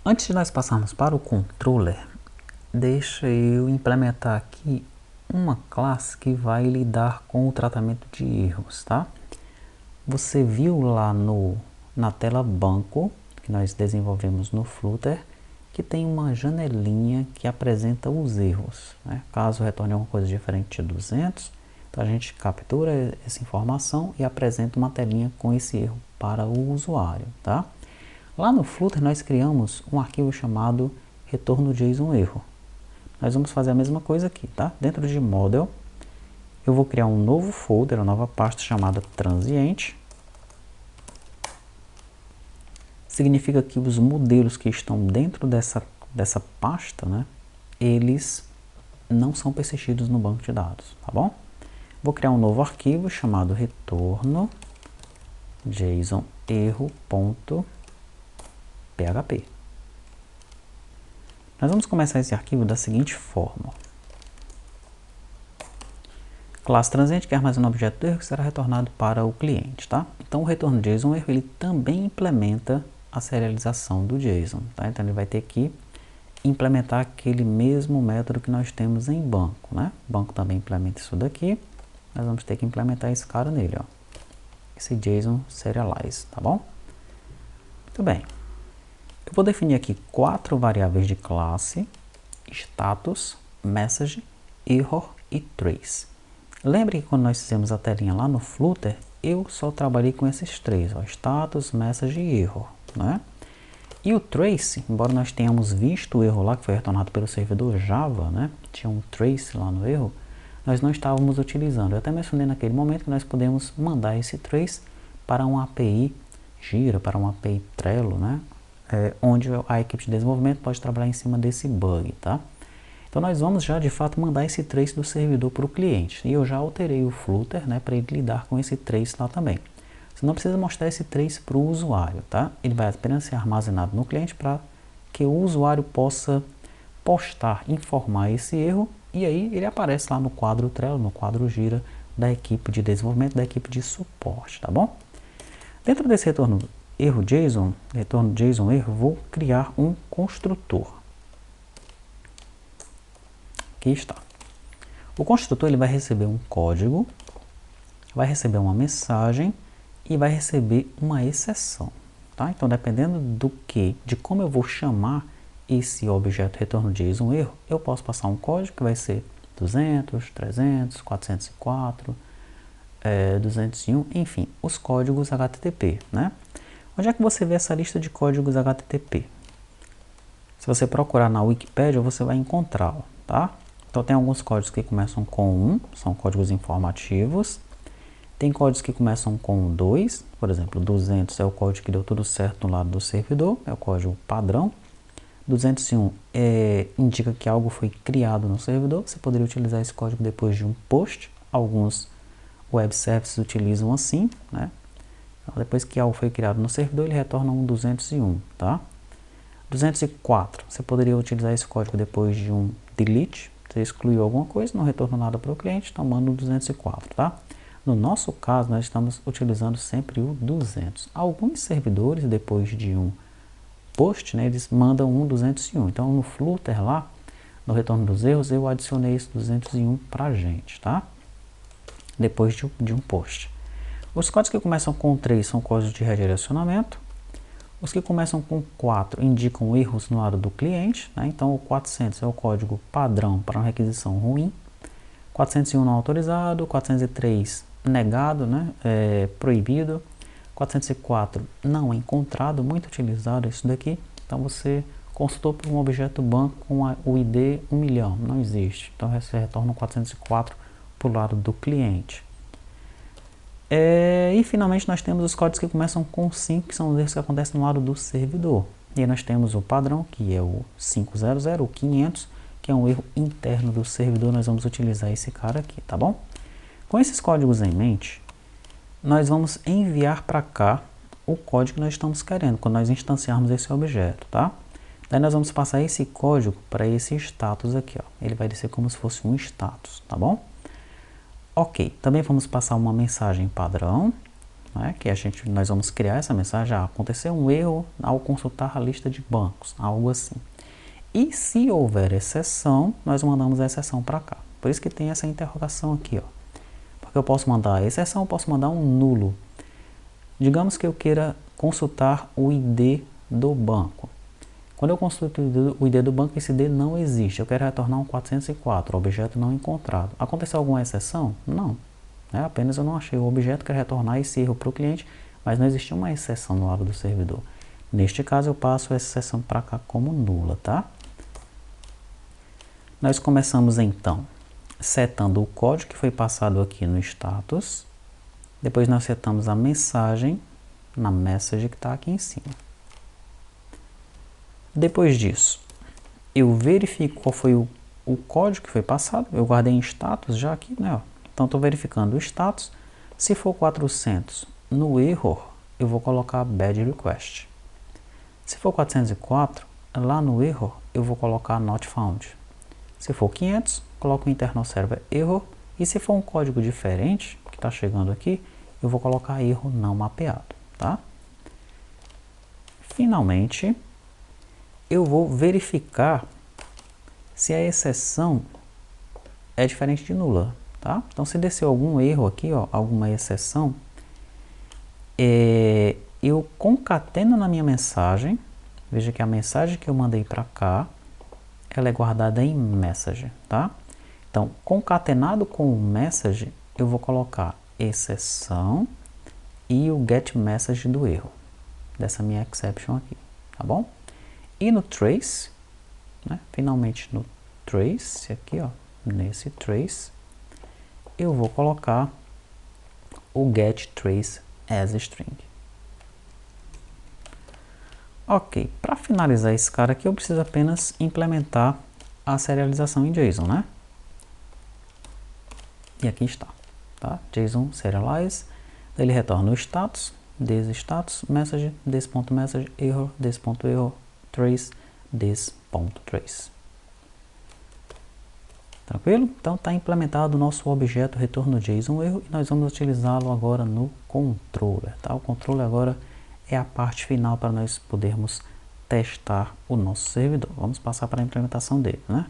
Antes de nós passarmos para o controller, deixa eu implementar aqui uma classe que vai lidar com o tratamento de erros, tá? Você viu lá na tela banco, que nós desenvolvemos no Flutter, que tem uma janelinha que apresenta os erros, né? Caso retorne alguma coisa diferente de 200, então a gente captura essa informação e apresenta uma telinha com esse erro para o usuário, tá? Lá no Flutter nós criamos um arquivo chamado retorno JSON erro. Nós vamos fazer a mesma coisa aqui, tá? Dentro de model, eu vou criar um novo folder, uma nova pasta chamada transiente. Significa que os modelos que estão dentro dessa pasta, né, eles não são persistidos no banco de dados, tá bom? Vou criar um novo arquivo chamado retorno JSON erro.php. Nós vamos começar esse arquivo da seguinte forma. Classe transiente que armazena um objeto de erro que será retornado para o cliente, tá? Então o retorno JSON erro ele também implementa a serialização do JSON, tá? Então ele vai ter que implementar aquele mesmo método que nós temos em banco, né? O banco também implementa isso daqui. Nós vamos ter que implementar esse cara nele, ó. Esse JSON serialize, tá bom? Muito bem. Eu vou definir aqui 4 variáveis de classe: status, message, error e trace. Lembre que quando nós fizemos a telinha lá no Flutter, eu só trabalhei com esses três, ó, status, message e error, né? E o trace, embora nós tenhamos visto o erro lá que foi retornado pelo servidor Java, né? Tinha um trace lá no erro, nós não estávamos utilizando. Eu até mencionei naquele momento que nós podemos mandar esse trace para uma API Jira, para uma API Trello, né? Onde a equipe de desenvolvimento pode trabalhar em cima desse bug, tá? Então nós vamos já de fato mandar esse trace do servidor para o cliente. E eu já alterei o Flutter, né, para ele lidar com esse trace lá também. Você não precisa mostrar esse trace para o usuário, tá? Ele vai apenas ser armazenado no cliente para que o usuário possa postar, informar esse erro. E aí ele aparece lá no quadro Trello, no quadro Jira da equipe de desenvolvimento, da equipe de suporte, tá bom? Dentro desse retorno JSON erro, vou criar um construtor. Aqui está. O construtor ele vai receber um código, vai receber uma mensagem e vai receber uma exceção, tá? Então, dependendo de como eu vou chamar esse objeto retorno JSON erro, eu posso passar um código que vai ser 200, 300, 404, 201, enfim, os códigos HTTP, né? Onde é que você vê essa lista de códigos HTTP? Se você procurar na Wikipedia, você vai encontrá-lo, tá? Então tem alguns códigos que começam com 1, são códigos informativos. Tem códigos que começam com 2, por exemplo, 200 é o código que deu tudo certo no lado do servidor, é o código padrão. 201 indica que algo foi criado no servidor, você poderia utilizar esse código depois de um post. Alguns web services utilizam assim, né? Então, depois que algo foi criado no servidor, ele retorna um 201, tá? 204, você poderia utilizar esse código depois de um delete. Você excluiu alguma coisa, não retornou nada para o cliente, então manda o 204, tá? No nosso caso, nós estamos utilizando sempre o 200. Alguns servidores, depois de um post, né, eles mandam um 201. Então, no Flutter lá, no retorno dos erros, eu adicionei esse 201 para a gente, tá? Depois de um post. Os códigos que começam com 3 são códigos de redirecionamento. Os que começam com 4 indicam erros no lado do cliente, né? Então o 400 é o código padrão para uma requisição ruim, 401 não autorizado, 403 negado, né? Proibido, 404 não encontrado, muito utilizado isso daqui. Então você consultou por um objeto banco com o ID 1 milhão, não existe, então você retorna o 404 para o lado do cliente. E finalmente nós temos os códigos que começam com 5, que são os erros que acontecem no lado do servidor. E aí nós temos o padrão, que é o 500, o 500, que é um erro interno do servidor. Nós vamos utilizar esse cara aqui, tá bom? Com esses códigos em mente, nós vamos enviar para cá o código que nós estamos querendo, quando nós instanciarmos esse objeto, tá? Daí nós vamos passar esse código para esse status aqui, ó. Ele vai descer como se fosse um status, tá bom? Ok, também vamos passar uma mensagem padrão, né, que nós vamos criar essa mensagem, aconteceu um erro ao consultar a lista de bancos, algo assim. E se houver exceção, nós mandamos a exceção para cá. Por isso que tem essa interrogação aqui, ó. Porque eu posso mandar a exceção, eu posso mandar um nulo. Digamos que eu queira consultar o ID do banco. Quando eu consulto o ID do banco, esse ID não existe. Eu quero retornar um 404, objeto não encontrado. Aconteceu alguma exceção? Não. Apenas eu não achei o objeto, quero retornar esse erro para o cliente, mas não existe uma exceção no lado do servidor. Neste caso, eu passo essa exceção para cá como nula, tá? Nós começamos então setando o código que foi passado aqui no status. Depois nós setamos a mensagem na message que está aqui em cima. Depois disso, eu verifico qual foi o código que foi passado. Eu guardei em status já aqui, né? Então, estou verificando o status. Se for 400 no error, eu vou colocar bad request. Se for 404, lá no error, eu vou colocar not found. Se for 500, coloco o internal server error. E se for um código diferente, que está chegando aqui, eu vou colocar erro não mapeado, tá? Finalmente, eu vou verificar se a exceção é diferente de nula, tá? Então, se desceu algum erro aqui, ó, alguma exceção, eu concateno na minha mensagem. Veja que a mensagem que eu mandei para cá, ela é guardada em message, tá? Então, concatenado com o message, eu vou colocar exceção e o get message do erro, dessa minha exception aqui, tá bom? E no trace, né, finalmente no trace, aqui ó, nesse trace, eu vou colocar o get trace as string. Ok, para finalizar esse cara aqui, eu preciso apenas implementar a serialização em JSON, né? E aqui está, tá? JSON serialize, ele retorna o status, this status, message, this.message, error, this.error, trace, this.trace. Tranquilo? Então está implementado o nosso objeto retorno JSON erro e nós vamos utilizá-lo agora no controller, tá? O controller agora é a parte final para nós podermos testar o nosso servidor. Vamos passar para a implementação dele, né?